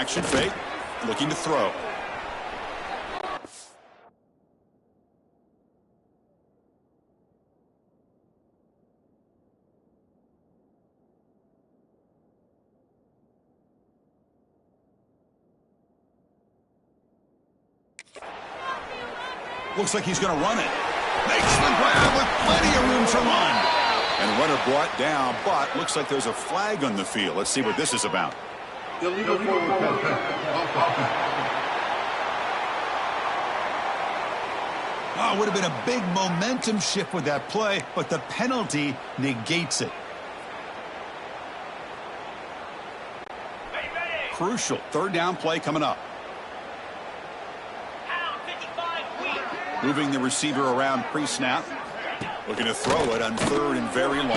[SPEAKER 1] Action fake. Looking to throw. Looks like he's going to run it. Makes the grab with plenty of room to run. And runner brought down, but looks like there's a flag on the field. Let's see what this is about.
[SPEAKER 5] Illegal forward
[SPEAKER 1] Oh, it would have been a big momentum shift with that play, but the penalty negates it. Crucial third down play coming up. Moving the receiver around pre-snap. Looking to throw it on third and very long. The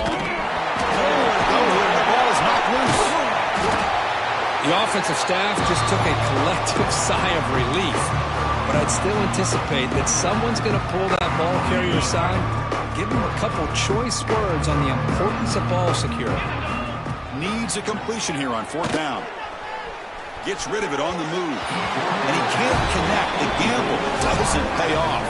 [SPEAKER 1] ball is knocked loose.
[SPEAKER 2] The offensive staff just took a collective sigh of relief. But I'd still anticipate that someone's going to pull that ball carrier aside, give him a couple choice words on the importance of ball security.
[SPEAKER 1] Needs a completion here on fourth down. Gets rid of it on the move. And he can't connect. The gamble doesn't pay off.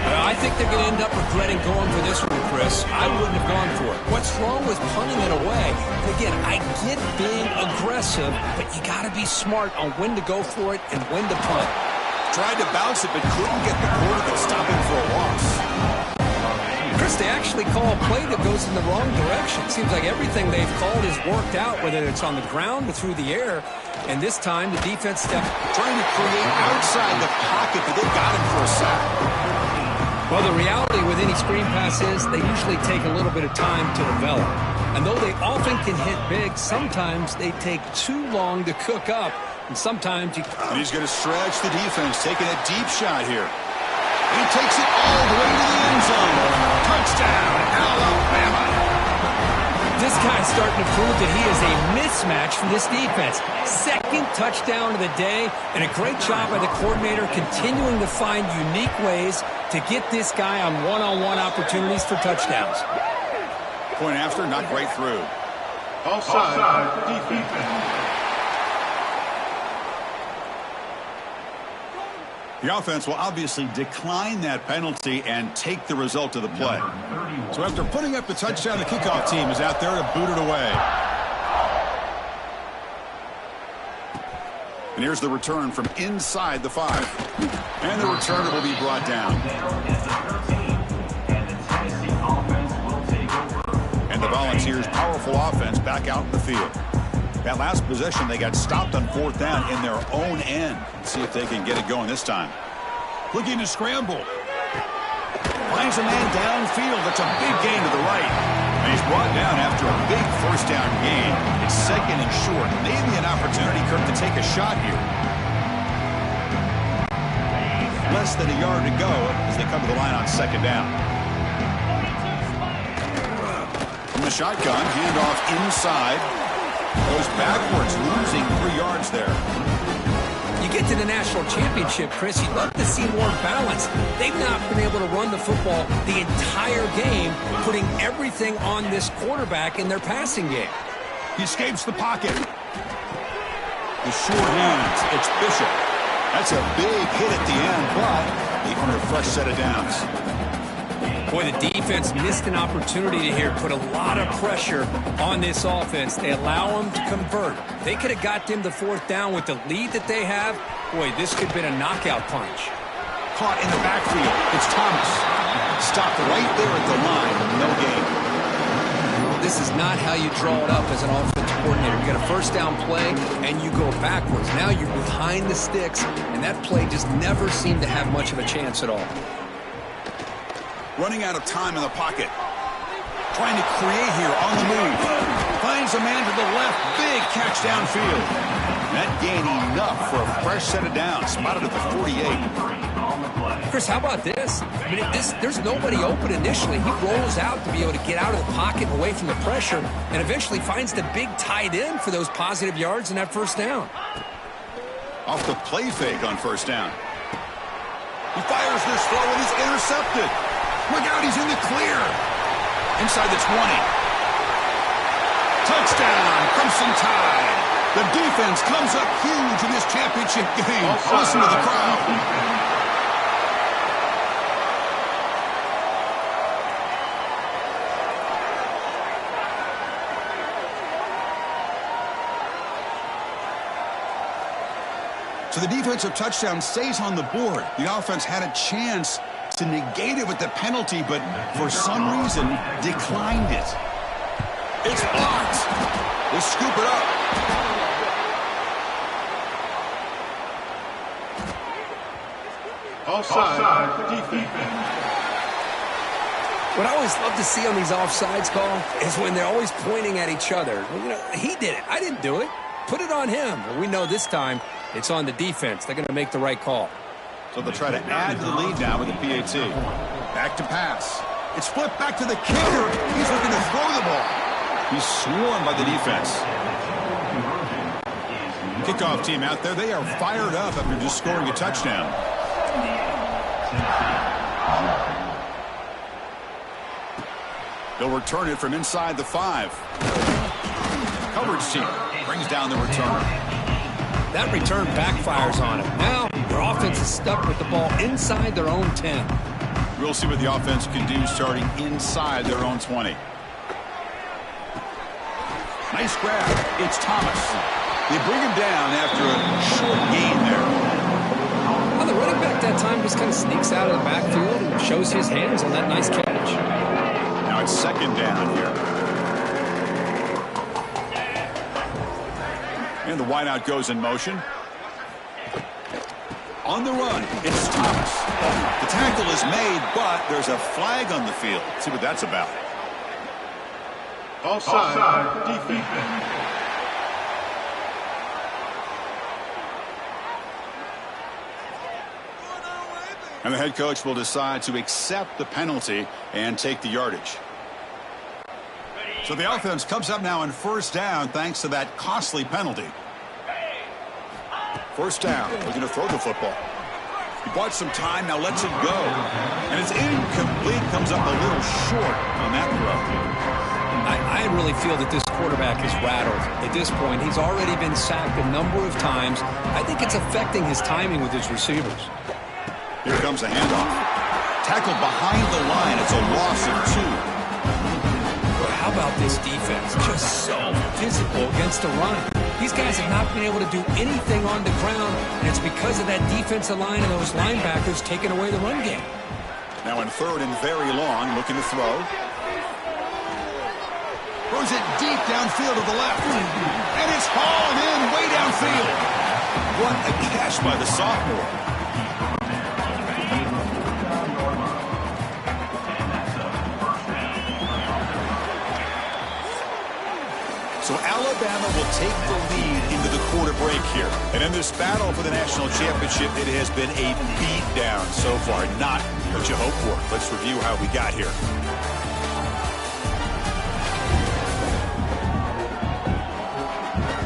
[SPEAKER 2] I think they're going to end up regretting going for this one, Chris. I wouldn't have gone for it. What's wrong with punting it away? And again, I get being aggressive, but you got to be smart on when to go for it and when to punt.
[SPEAKER 1] Tried to bounce it, but couldn't get the quarterback to stop him for a loss.
[SPEAKER 2] Chris, they actually call a play that goes in the wrong direction. Seems like everything they've called has worked out, whether it's on the ground or through the air. And this time, the defense stepped.
[SPEAKER 1] Trying to create outside the pocket, but they got him for a sack.
[SPEAKER 2] Well, the reality with any screen pass is they usually take a little bit of time to develop. And though they often can hit big, sometimes they take too long to cook up. And sometimes you...
[SPEAKER 1] And he's going to stretch the defense, taking a deep shot here. He takes it all the way to the end zone. Touchdown, Alabama.
[SPEAKER 2] This guy's starting to prove that he is a mismatch for this defense. Second touchdown of the day, and a great job by the coordinator continuing to find unique ways to get this guy on one-on-one opportunities for touchdowns.
[SPEAKER 1] Point after, not right through.
[SPEAKER 5] Offside, defense.
[SPEAKER 1] The offense will obviously decline that penalty and take the result of the play. So after putting up the touchdown, the kickoff team is out there to boot it away. And here's the return from inside the 5. And the returner will be brought down. And the Volunteers' powerful offense back out in the field. That last possession, they got stopped on fourth down in their own end. Let's see if they can get it going this time. Looking to scramble. Finds a man downfield. That's a big gain to the right. And he's brought down after a big first down gain. It's second and short. Maybe an opportunity, Kirk, to take a shot here. Less than a yard to go as they come to the line on second down. From the shotgun, handoff inside. Goes backwards, losing 3 yards there.
[SPEAKER 2] You get to the national championship, Chris, you'd love to see more balance. They've not been able to run the football the entire game, putting everything on this quarterback in their passing game.
[SPEAKER 1] He escapes the pocket. The short hands, it's Bishop. That's a big hit at the end, but they earn a fresh set of downs.
[SPEAKER 2] Boy, the defense missed an opportunity to here, put a lot of pressure on this offense. They allow them to convert. They could have got them to fourth down with the lead that they have. Boy, this could have been a knockout punch.
[SPEAKER 1] Caught in the backfield. It's Thomas. Stopped right there at the line. No gain.
[SPEAKER 2] This is not how you draw it up as an offensive coordinator. You get a first down play, and you go backwards. Now you're behind the sticks, and that play just never seemed to have much of a chance at all.
[SPEAKER 1] Running out of time in the pocket. Trying to create here on the move. Finds a man to the left. Big catch downfield. That gain enough for a fresh set of downs. Spotted at the 48.
[SPEAKER 2] Chris, how about this? I mean, there's nobody open initially. He rolls out to be able to get out of the pocket and away from the pressure, and eventually finds the big tight end for those positive yards in that first down.
[SPEAKER 1] Off the play fake on first down. He fires this throw and he's intercepted. Look out, he's in the clear. Inside the 20. Touchdown, Crimson Tide. The defense comes up huge in this championship game. Listen to the crowd. So the defensive touchdown stays on the board. The offense had a chance to negate it with the penalty, but for some reason declined it. It's blocked. They scoop it up.
[SPEAKER 5] Offside, defense.
[SPEAKER 2] What I always love to see on these offsides call is when they're always pointing at each other. Well, you know, he did it. I didn't do it. Put it on him. Well, we know this time it's on the defense. They're going to make the right call.
[SPEAKER 1] So they'll try to add to the lead now with the PAT. Back to pass. It's flipped back to the kicker. He's looking to throw the ball. He's swarmed by the defense. Kickoff team out there. They are fired up after just scoring a touchdown. They'll return it from inside the 5. Coverage team brings down the returner.
[SPEAKER 2] That return backfires on him. Now their offense is stuck with the ball inside their own 10.
[SPEAKER 1] We'll see what the offense can do starting inside their own 20. Nice grab. It's Thomas. They bring him down after a short gain there.
[SPEAKER 2] Well, the running back that time just kind of sneaks out of the backfield and shows his hands on that nice catch.
[SPEAKER 1] Now it's second down here. And the wideout goes in motion. On the run, it's Thomas. The tackle is made, but there's a flag on the field. Let's see what that's about.
[SPEAKER 5] Offside, defense.
[SPEAKER 1] And the head coach will decide to accept the penalty and take the yardage. So the offense comes up now in first down thanks to that costly penalty. First down, looking to throw the football. He bought some time, now lets it go. And it's incomplete, comes up a little short on that throw.
[SPEAKER 2] I really feel that this quarterback is rattled. At this point, he's already been sacked a number of times. I think it's affecting his timing with his receivers.
[SPEAKER 1] Here comes a handoff. Tackled behind the line. It's a loss of 2.
[SPEAKER 2] Well, how about this defense? Just so physical against the run. These guys have not been able to do anything on the ground, and it's because of that defensive line and those linebackers taking away the run game.
[SPEAKER 1] Now in third and very long, looking to throw. Throws it deep downfield to the left. And it's hauled in way downfield. What a catch by the sophomore. So Alabama will take the lead into the quarter break here. And in this battle for the national championship, it has been a beatdown so far. Not what you hoped for. Let's review how we got here.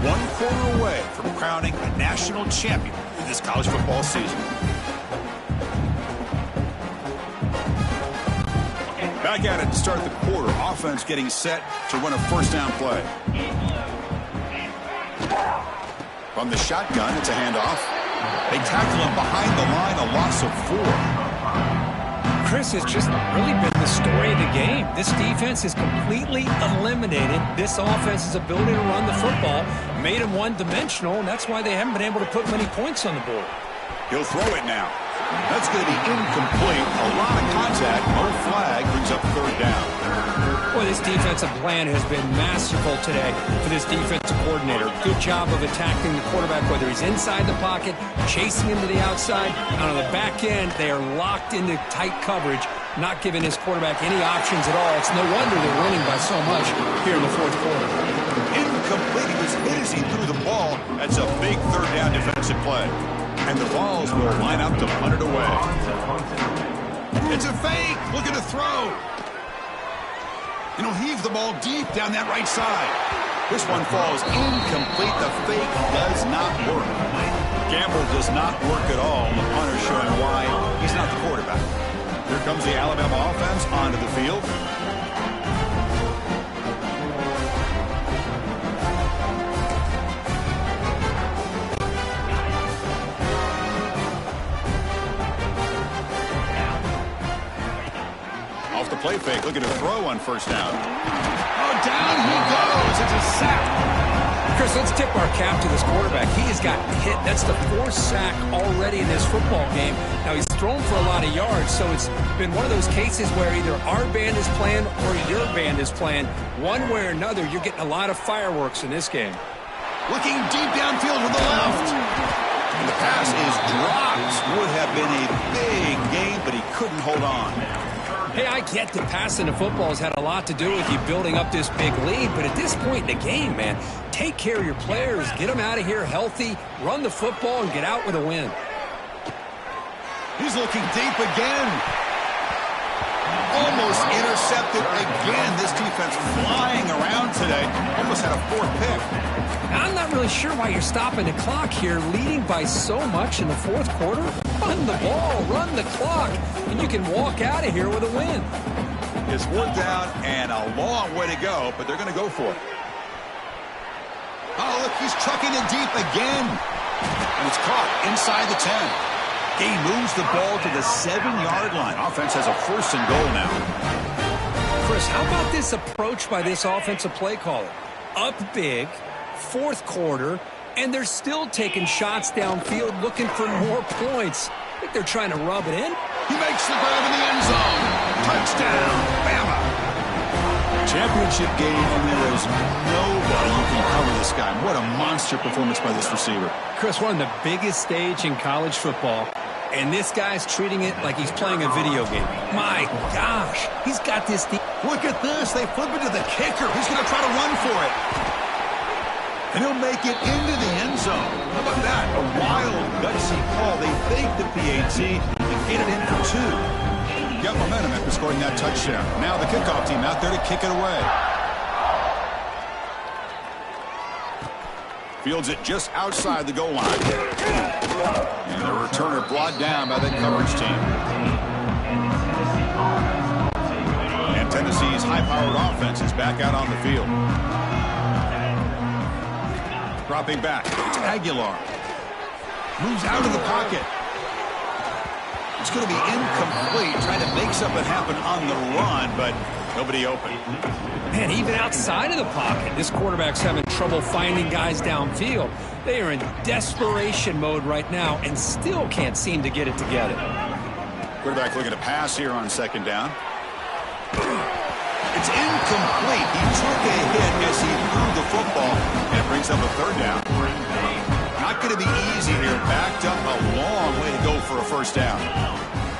[SPEAKER 1] One quarter away from crowning a national champion in this college football season. Back at it to start the quarter. Offense getting set to run a first down play. From the shotgun, it's a handoff. They tackle him behind the line, a loss of 4.
[SPEAKER 2] Chris, has just really been the story of the game. This defense has completely eliminated this offense's ability to run the football, made them one-dimensional, and that's why they haven't been able to put many points on the board.
[SPEAKER 1] He'll throw it now. That's going to be incomplete. A lot of contact. No flag. Brings up third down.
[SPEAKER 2] Boy, this defensive plan has been masterful today for this defensive coordinator. Good job of attacking the quarterback, whether he's inside the pocket, chasing him to the outside, and on the back end, they are locked into tight coverage, not giving his quarterback any options at all. It's no wonder they're winning by so much here in the fourth quarter.
[SPEAKER 1] Incomplete. He was hit as he threw the ball. That's a big third down defensive play. And the Vols will line up to punt it away. It's a fake. Looking to throw. And he'll heave the ball deep down that right side. This one falls incomplete. The fake does not work. Gamble does not work at all. The punter showing why he's not the quarterback. Here comes the Alabama offense onto the field. throw on first down. Oh, down he goes. It's a sack.
[SPEAKER 2] Chris, let's tip our cap to this quarterback. He has gotten hit. That's the 4th sack already in this football game. Now, he's thrown for a lot of yards, so it's been one of those cases where either our band is playing or your band is playing. One way or another, you're getting a lot of fireworks in this game.
[SPEAKER 1] Looking deep downfield to the left. And the pass is dropped. Would have been a big gain, but he couldn't hold on.
[SPEAKER 2] Hey, I get that passing the football has had a lot to do with you building up this big lead, but at this point in the game, man, take care of your players, get them out of here healthy, run the football, and get out with a win.
[SPEAKER 1] He's looking deep again. Almost intercepted again. This defense flying around today. Almost had a 4th pick.
[SPEAKER 2] I'm not really sure why you're stopping the clock here, leading by so much in the 4th quarter. Run the ball, run the clock, and you can walk out of here with a win.
[SPEAKER 1] It's 4th down and a long way to go, but they're going to go for it. Oh, look, he's trucking it deep again. And it's caught inside the 10. He moves the ball to the 7-yard line. Offense has a 1st and goal now.
[SPEAKER 2] Chris, how about this approach by this offensive play caller? Up big, 4th quarter, and they're still taking shots downfield looking for more points. I think they're trying to rub it in.
[SPEAKER 1] He makes the grab in the end zone. Touchdown, Bama. Championship game, and there is nobody who can cover this guy. What a monster performance by this receiver.
[SPEAKER 2] Chris, we're on the biggest stage in college football, and this guy's treating it like he's playing a video game. My gosh, he's got this deep.
[SPEAKER 1] Look at this. They flip it to the kicker. He's going to try to run for it. And he'll make it into the end zone. How about that? A wild, gutsy call. They fake the PAT and get it in for 2. Got momentum after scoring that touchdown. Now the kickoff team out there to kick it away. Fields it just outside the goal line. And the returner brought down by the coverage team. And Tennessee's high-powered offense is back out on the field. Dropping back. Aguilar. Moves out of the pocket. It's going to be incomplete, trying to make something happen on the run, but nobody open.
[SPEAKER 2] Man, even outside of the pocket, this quarterback's having trouble finding guys downfield. They are in desperation mode right now and still can't seem to get it together.
[SPEAKER 1] Quarterback looking to pass here on 2nd down. It's incomplete. He took a hit as he threw the football, and it brings up a 3rd down. Not going to be easy here. Backed up a long way to go for a 1st down.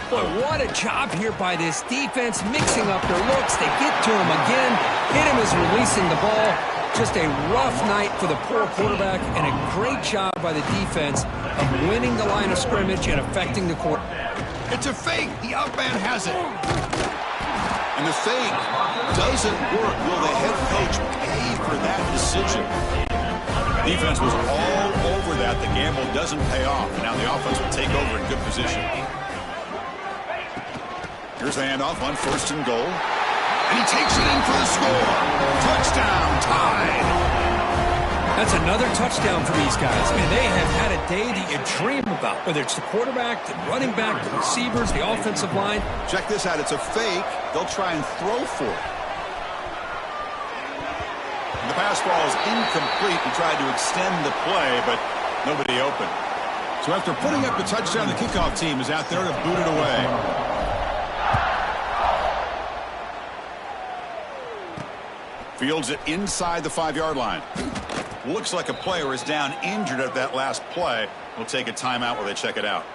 [SPEAKER 2] But what a job here by this defense, mixing up their looks. They get to him again. Hit him as releasing the ball. Just a rough night for the poor quarterback, and a great job by the defense of winning the line of scrimmage and affecting the quarter.
[SPEAKER 1] It's a fake. The outman has it. And the fake doesn't work. Will the head coach pay for that decision? Defense was all over that. The gamble doesn't pay off. And now the offense will take over in good position. Here's the handoff on 1st and goal. And he takes it in for the score. Touchdown, tied.
[SPEAKER 2] That's another touchdown for these guys. Man, they have had a day that you dream about, whether it's the quarterback, the running back, the receivers, the offensive line.
[SPEAKER 1] Check this out. It's a fake. They'll try and throw for it. The pass ball is incomplete. He tried to extend the play, but nobody open. So after putting up the touchdown, the kickoff team is out there to boot it away. Fields it inside the 5-yard line. Looks like a player is down injured at that last play. We'll take a timeout while they check it out.